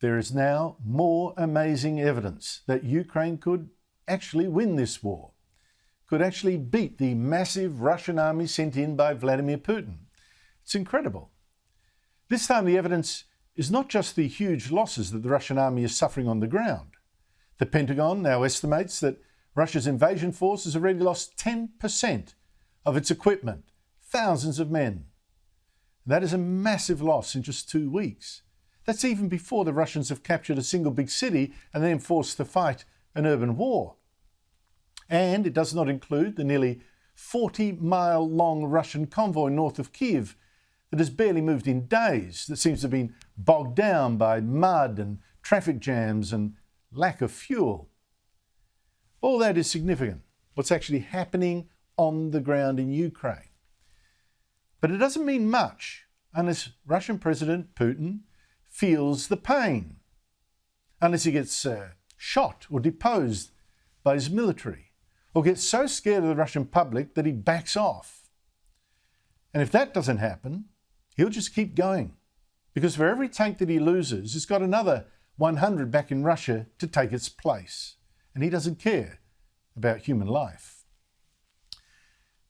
there is now more amazing evidence that Ukraine could actually win this war, could actually beat the massive Russian army sent in by Vladimir Putin. It's incredible. This time the evidence is not just the huge losses that the Russian army is suffering on the ground. The Pentagon now estimates that Russia's invasion force has already lost 10% of its equipment, thousands of men. That is a massive loss in just 2 weeks. That's even before the Russians have captured a single big city and then forced to fight an urban war. And it does not include the nearly 40-mile-long Russian convoy north of Kyiv that has barely moved in days, that seems to have been bogged down by mud and traffic jams and lack of fuel. All that is significant, what's actually happening on the ground in Ukraine. But it doesn't mean much unless Russian President Putin feels the pain, unless he gets shot or deposed by his military, or gets so scared of the Russian public that he backs off. And if that doesn't happen, he'll just keep going, because for every tank that he loses, he's got another 100 back in Russia to take its place. And he doesn't care about human life.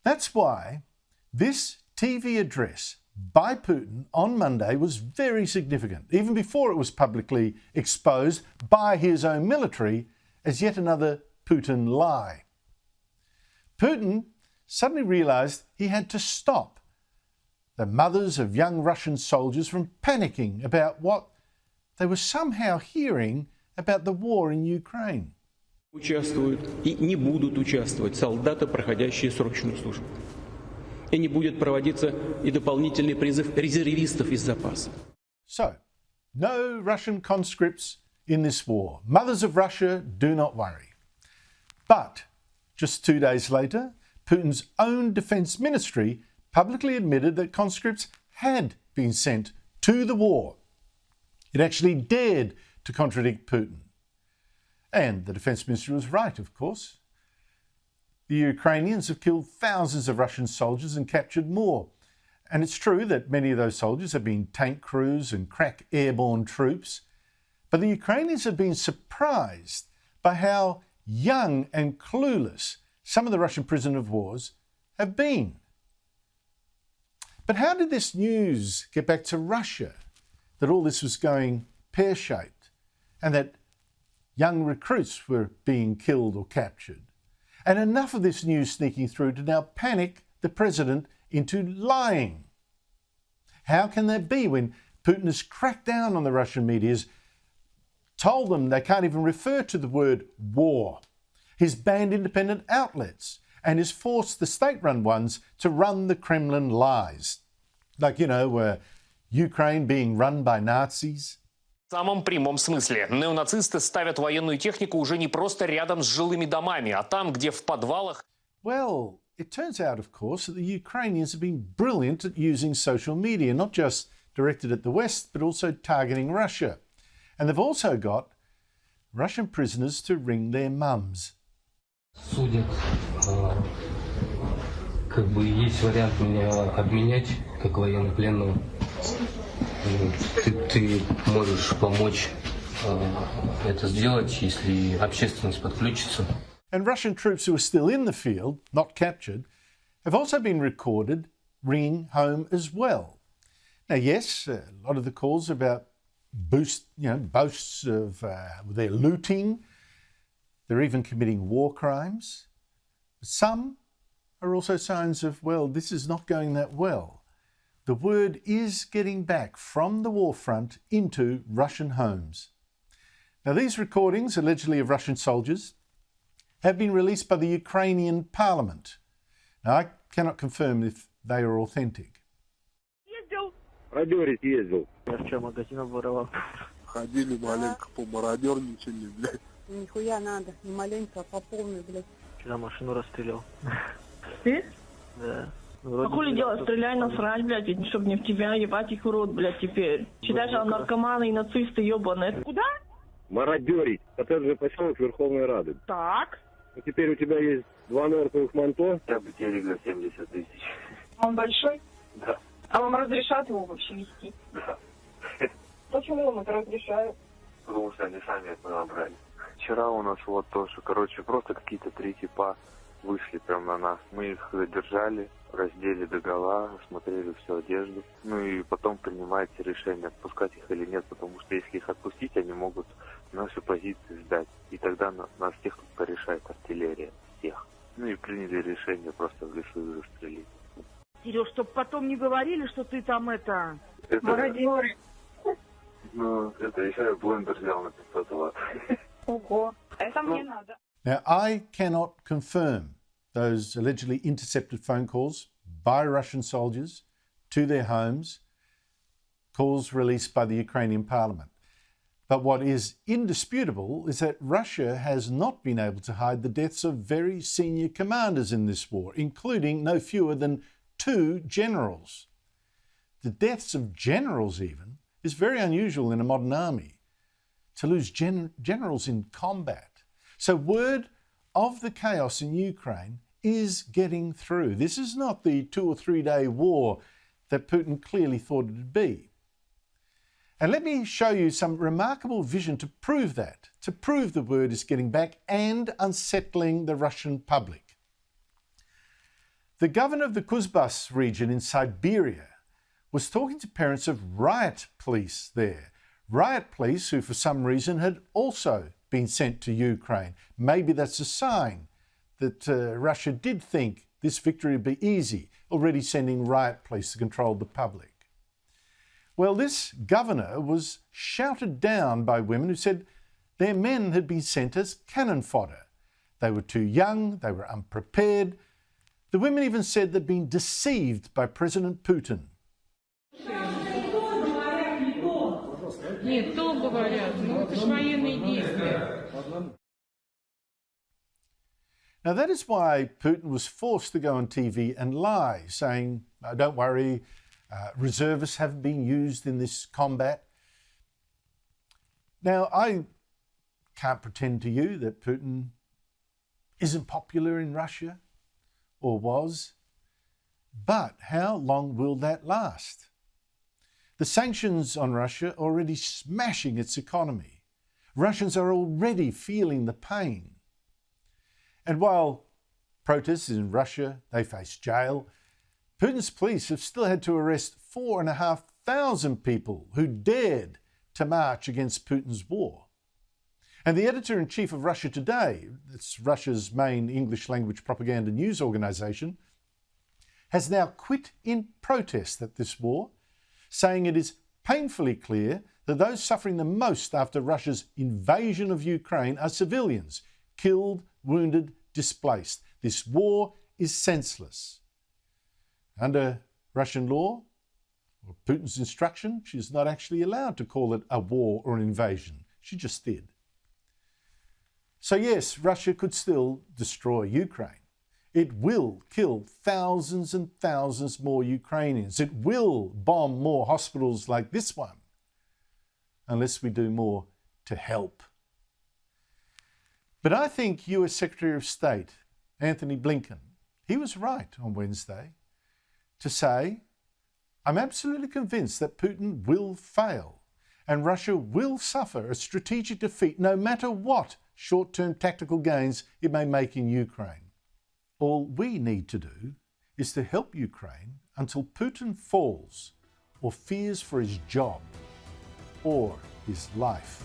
That's why this TV address by Putin on Monday was very significant, even before it was publicly exposed by his own military as yet another Putin lie. Putin suddenly realized he had to stop the mothers of young Russian soldiers from panicking about what they were somehow hearing about the war in Ukraine. Участвуют и не будут участвовать солдаты, проходящие срочную службу. И не будет проводиться и дополнительный призыв резервистов из запаса. So, no Russian conscripts in this war. Mothers of Russia, do not worry. But just 2 days later, Putin's own defense ministry publicly admitted that conscripts had been sent to the war. It actually dared to contradict Putin. And the defense ministry was right, of course. The Ukrainians have killed thousands of Russian soldiers and captured more. And it's true that many of those soldiers have been tank crews and crack airborne troops. But the Ukrainians have been surprised by how young and clueless some of the Russian prisoners of wars have been. But how did this news get back to Russia, that all this was going pear-shaped and that young recruits were being killed or captured? And enough of this news sneaking through to now panic the president into lying. How can that be when Putin has cracked down on the Russian media, has told them they can't even refer to the word war? He's banned independent outlets and has forced the state-run ones to run the Kremlin lies. Like, Ukraine being run by Nazis. В самом прямом смысле. Неонацисты ставят военную технику уже не просто рядом с жилыми домами, а там, где в подвалах... Well, it turns out, of course, that the Ukrainians have been brilliant at using social media, not just directed at the West, but also targeting Russia. And they've also got Russian prisoners to ring their mums. Судят, есть вариант меня обменять как военнопленного. Ты можешь помочь это сделать, если общественность подключится. And Russian troops who are still in the field, not captured, have also been recorded ringing home as well. Now, yes, a lot of the calls about boasts of their looting. They're even committing war crimes. Some are also signs of, this is not going that well. The word is getting back from the war front into Russian homes. Now, these recordings, allegedly of Russian soldiers, have been released by the Ukrainian parliament. Now, I cannot confirm if they are authentic. Ездил. Я вчера магазин обворовал. Ходили маленько, помародерничали, блядь. Нихуя надо, не маленько, а по полной, блядь. Вчера машину расстрелял. Ты? Да. А хули делать? Стреляй, насрать, блядь, чтобы не в тебя ебать их в рот, блядь, теперь. Считаешь, что наркоманы и нацисты ебаные. Куда? Мародерить. Коттеджный поселок Верховной Рады. Так. И теперь у тебя есть 2 мертвых манто. Я бы тебе 70 тысяч. Он большой? Да. А вам разрешат его вообще вести? Да. Почему вам это разрешают? потому что они сами это набрали. Вчера у нас вот тоже, просто какие-то 3 типа вышли прямо на нас. Мы их задержали, раздели догола, смотрели всю одежду. Ну и потом принимаете решение, отпускать их или нет, потому что если их отпустить, они могут наши позиции сдать. И тогда нас всех тут порешает артиллерия, всех. Ну и приняли решение просто в лесу их застрелить. Сереж, чтоб потом не говорили, что ты там это... Мародер. Ну, это еще я блендер взял на 500 ватт. Ого, это мне надо. Now, I cannot confirm those allegedly intercepted phone calls by Russian soldiers to their homes, calls released by the Ukrainian parliament. But what is indisputable is that Russia has not been able to hide the deaths of very senior commanders in this war, including no fewer than 2 generals. The deaths of generals even is very unusual in a modern army, to lose generals in combat. So word of the chaos in Ukraine is getting through. This is not the 2 or 3 day war that Putin clearly thought it would be. And let me show you some remarkable vision to prove that, to prove the word is getting back and unsettling the Russian public. The governor of the Kuzbas region in Siberia was talking to parents of riot police there. Riot police who for some reason had also been sent to Ukraine. Maybe that's a sign that Russia did think this victory would be easy, already sending riot police to control the public. Well, this governor was shouted down by women who said their men had been sent as cannon fodder. They were too young, they were unprepared. The women even said they'd been deceived by President Putin. Нет, то говорят, ну это ж военные действия. Now that is why Putin was forced to go on TV and lie, saying, don't worry, reservists haven't been used in this combat. Now, I can't pretend to you that Putin isn't popular in Russia, or was, but how long will that last? The sanctions on Russia are already smashing its economy. Russians are already feeling the pain. And while protests in Russia, they face jail, Putin's police have still had to arrest 4,500 people who dared to march against Putin's war. And the editor-in-chief of Russia Today, that's Russia's main English language propaganda news organisation, has now quit in protest at this war, saying it is painfully clear that those suffering the most after Russia's invasion of Ukraine are civilians, killed, wounded, displaced. This war is senseless. Under Russian law, or Putin's instruction, she is not actually allowed to call it a war or an invasion. She just did. So yes, Russia could still destroy Ukraine. It will kill thousands and thousands more Ukrainians. It will bomb more hospitals like this one, unless we do more to help. But I think US Secretary of State Anthony Blinken, he was right on Wednesday to say, I'm absolutely convinced that Putin will fail and Russia will suffer a strategic defeat no matter what short-term tactical gains it may make in Ukraine. All we need to do is to help Ukraine until Putin falls or fears for his job or his life.